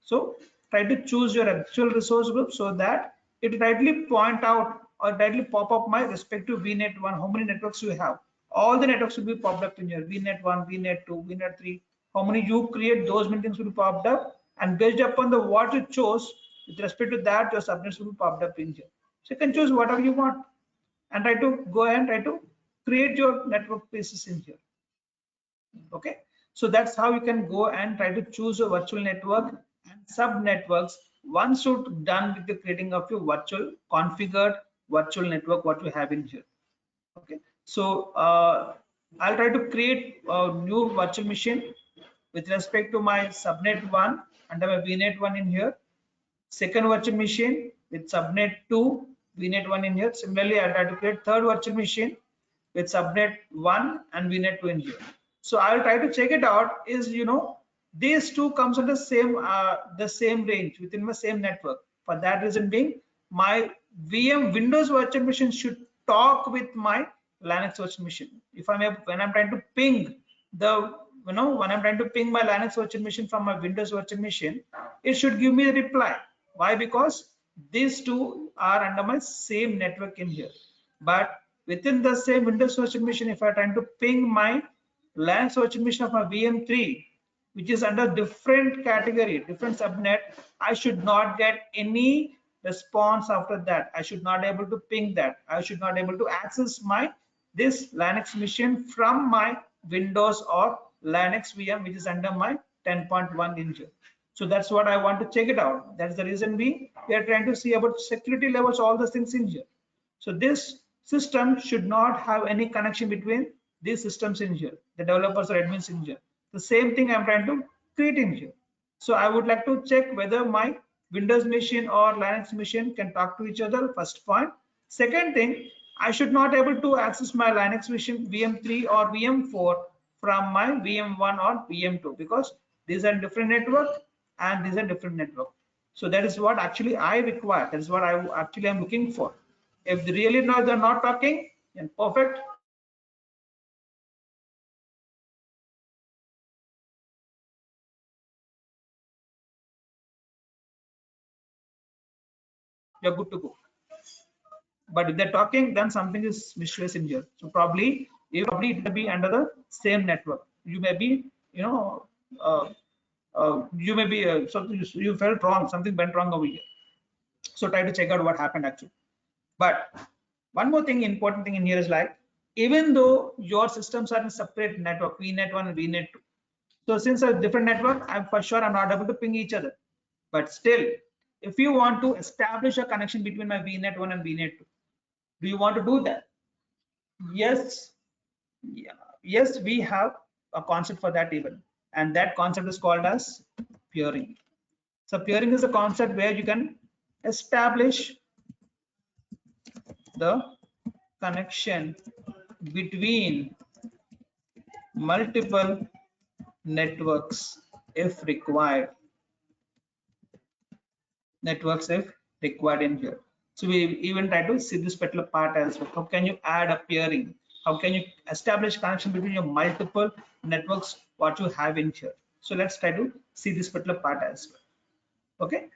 So try to choose your actual resource group so that it rightly point out or rightly pop up my respective VNet1, how many networks you have. All the networks will be popped up in your VNet1, VNet2, VNet3. How many you create, those many things will be popped up, and based upon the what you chose, with respect to that, your subnets will be popped up in here. So you can choose whatever you want and try to go ahead and try to create your network pieces in here. Okay, so that's how you can go and try to choose a virtual network and sub networks once you're done with the creating of your virtual configured virtual network what you have in here. Okay, so I'll try to create a new virtual machine with respect to my subnet 1 under my VNet1 in here, second virtual machine with subnet 2 VNet1 in here. Similarly, I'll try to create third virtual machine with subnet 1 and VNet2 in here. So I'll try to check it out is, these two comes under the same range within my same network. For that reason being, my Windows virtual machine should talk with my Linux virtual machine. If when I'm trying to ping when I'm trying to ping my Linux virtual machine from my Windows virtual machine, it should give me a reply. Why? Because these two are under my same network in here. But within the same Windows virtual machine, if I'm trying to ping my Linux virtual machine of my VM3, which is under different category, different subnet, I should not get any response after that. I should not able to ping that. I should not able to access my this Linux machine from my Windows or Linux VM, which is under my 10.1 in here. So that's what I want to check it out. That's the reason we are trying to see about security levels, all those things in here. So this system should not have any connection between these systems in here, the developers or admins in here. The same thing I'm trying to create in here. So I would like to check whether my Windows machine or Linux machine can talk to each other, first point. Second thing, I should not able to access my Linux machine VM3 or VM4 from my VM1 or VM2 because these are different network and these are different network. So that is what actually I require. That is what I actually am looking for. If they really know they're not talking, then perfect. You're good to go. But if they're talking, then something is mischievous in here. So probably it will be under the same network. You may be, you may be something you felt wrong, something went wrong over here. So try to check out what happened actually. But one more thing, important thing in here is like, even though your systems are in separate network, VNet1 and VNet2. So since a different network, I'm for sure I'm not able to ping each other. But still, if you want to establish a connection between my VNet1 and VNet2, do you want to do that? Yes Yeah. Yes, we have a concept for that even, and that concept is called as peering. So peering is a concept where you can establish the connection between multiple networks if required. Networks if required in here. So we even try to see this particular part as well. How can you add a peering? How can you establish connection between your multiple networks what you have in here? So let's try to see this particular part as well. Okay.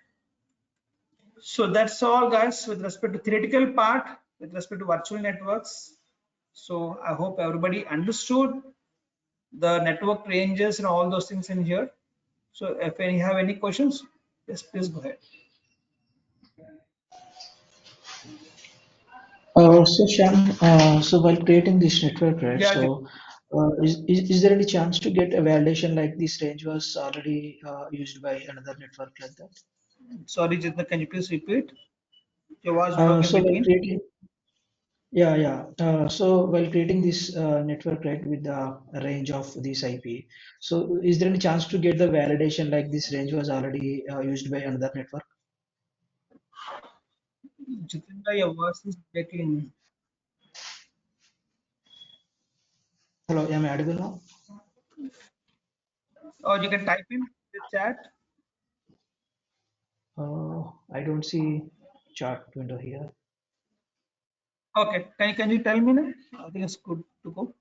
So that's all guys with respect to theoretical part with respect to virtual networks. So I hope everybody understood the network ranges and all those things in here. So if any have any questions, yes, please go ahead. So Shyam, so while creating this network, right? Yeah, So is there any chance to get a validation like this range was already used by another network like that? sorry, Jitna, can you please repeat? Your voice broke in So while between. creating, yeah, yeah. So while creating this network, right, with the range of this IP, so is there any chance to get the validation like this range was already used by another network? Jitendra, your voice is breaking. Hello, am I audible now? Or you can type in the chat. I don't see chart window here. Okay, can you tell me now? I think it's good to go.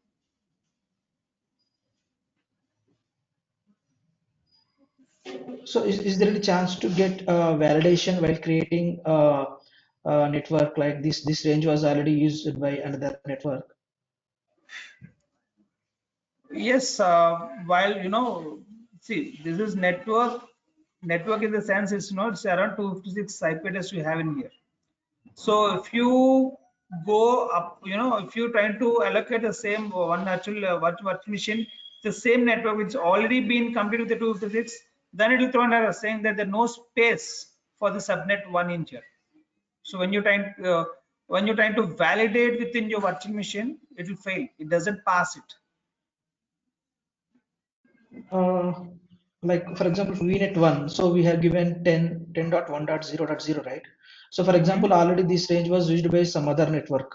So is there any chance to get validation while creating a network like this? This range was already used by another network. Yes, while see, this is network. Network in the sense it's not it's around 256 IP address you have in here. So if you go up, if you're trying to allocate the same one actual virtual machine, the same network which already been completed with the 256, then it will throw an error saying that there's no space for the subnet one in here. So when you're trying to validate within your virtual machine, it will fail. It doesn't pass it. Uh, like for example, VNet 1, so we have given 10.1.0.0, right? So for example, Mhm. already this range was used by some other network.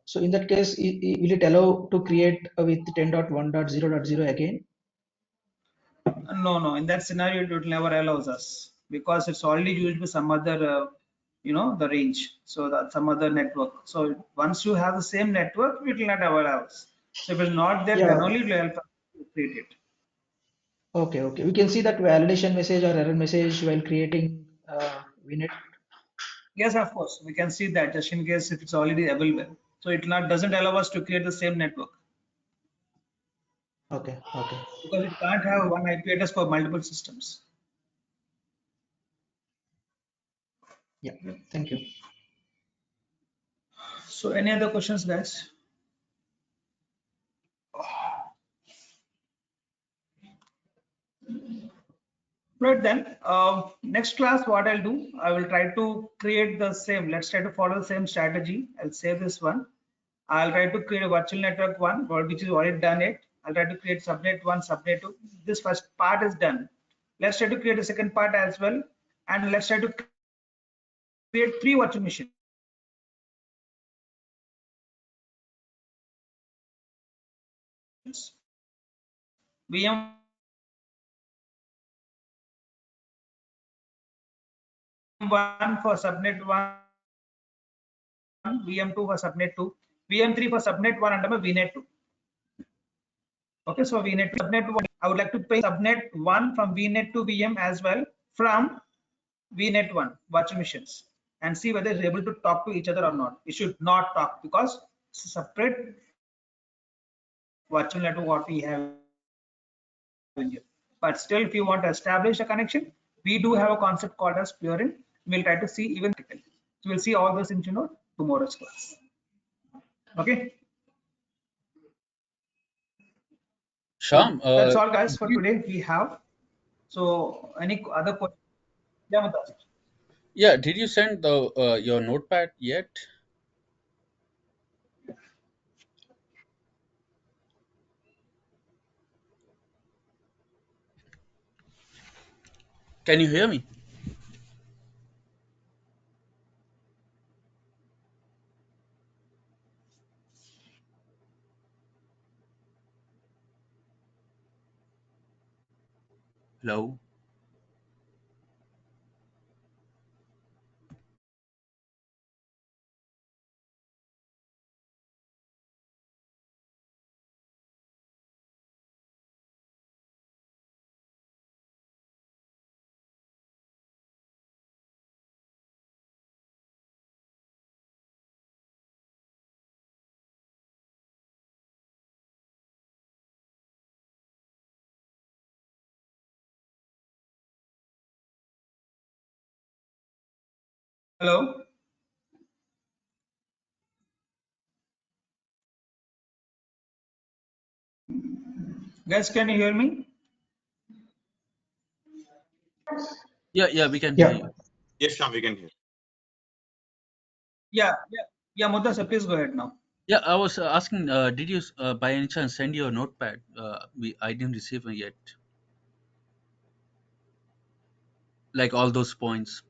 So in that case, will it allow to create with 10.1.0.0 again? No, no. In that scenario, it will never allows us because it's already used with some other, the range. So that some other network. So once you have the same network, it will not allow us. So if it's not there, then Yeah, only it will help us to create it. okay, okay. We can see that validation message or error message while creating VNet. Yes, of course, we can see that just in case if it's already available. So it not doesn't allow us to create the same network Okay, okay. because it can't have one IP address for multiple systems. Yeah, thank you. So any other questions, guys? Right then, next class, what I'll do, I will try to create the same. Let's try to follow the same strategy. I'll save this one. I'll try to create a virtual network one, which is already done it. I'll try to create subnet one, subnet two. This first part is done. Let's try to create a second part as well, and let's try to create three virtual machines. VM1 for subnet one, VM2 for subnet two, VM3 for subnet one under VNet two. Okay, so VNet subnet one. I would like to pay subnet one from VNet to VM as well from VNet one virtual machines and see whether it's able to talk to each other or not. It should not talk because it's a separate virtual network what we have in here. But still, if you want to establish a connection, we do have a concept called as peering. We'll try to see even. So we'll see all those in tomorrow's class. Okay. So Sham, that's all, guys, for did today. We have. So any other questions? Yeah, Mumtaz. yeah, did you send the your notepad yet? Can you hear me? Hello? Hello, guys, can you hear me? Yeah, yeah, we can hear Yeah. you. Yes, Shyam, we can hear. Yeah, Mudassar, please go ahead now. Yeah, I was asking, did you by any chance send your notepad? I didn't receive it yet. Like all those points.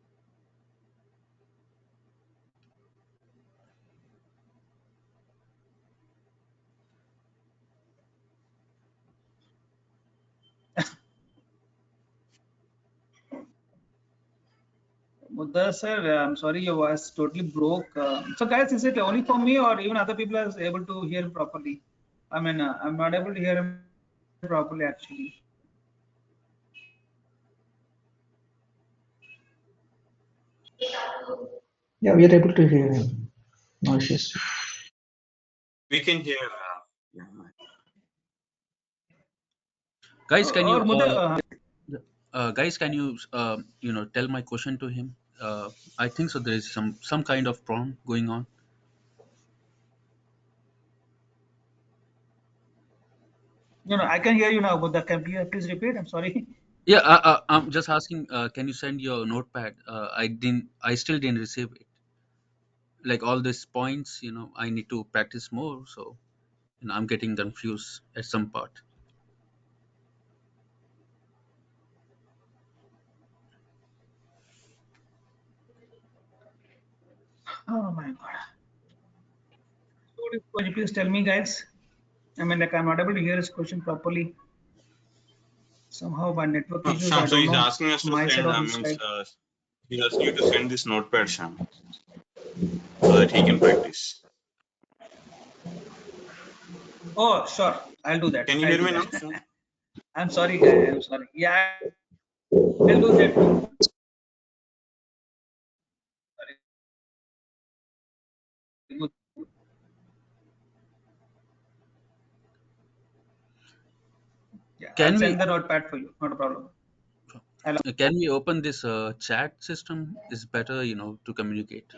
Mudassar, I'm sorry, your voice totally broke. So, guys, is it only for me or even other people are able to hear properly? I mean, I'm not able to hear him properly actually. Yeah, we are able to hear him. No issues. We can hear. Yeah. Guys, can Or you guys, can you tell my question to him? I think so. There is some kind of problem going on. I can hear you now, but can you please repeat? I'm sorry. Yeah, I'm just asking. Can you send your notepad? I still didn't receive it. Like all these points, I need to practice more. So, I'm getting confused at some part. Oh my God. Could you please tell me, guys? I mean, like, I'm not able to hear his question properly. Somehow by network No, issues, I Shyam, so don't he's know asking us to my side send. or his Means side. he's asking you to send this notepad, Shyam, so that he can practice. Oh, sure. I'll do that. Can you I'll hear do me now, that. Shyam? I'm sorry, guy. I'm sorry. Yeah, I'll do that too. Sorry. Yeah, I'll Can we send the notepad for you. Not a problem. I'll can we open this chat system? Is better, to communicate.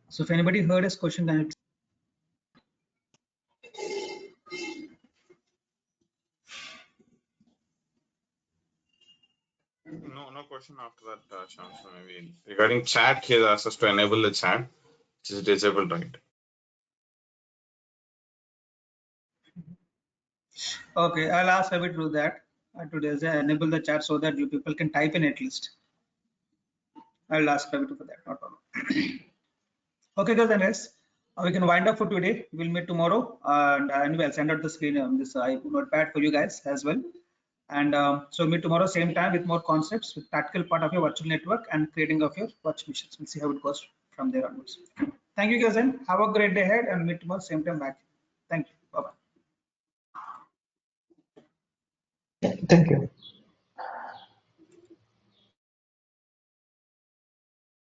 so if anybody heard his question, then No, no question after that, Shyam. So maybe regarding chat, he has asked us to enable the chat, which is disabled, right? okay, I'll ask Ravi to do that. Enable the chat so that you people can type in at least. I'll ask Ravi to for that. Not problem. Okay, guys, anyways, we can wind up for today. We'll meet tomorrow, and anyway, I'll send out the screen this notepad for you guys as well. And so meet tomorrow same time with more concepts, with practical part of your virtual network and creating of your virtual missions. We'll see how it goes from there onwards. Thank you, guys, and have a great day ahead. And meet tomorrow same time back. Thank you. Bye bye. Thank you.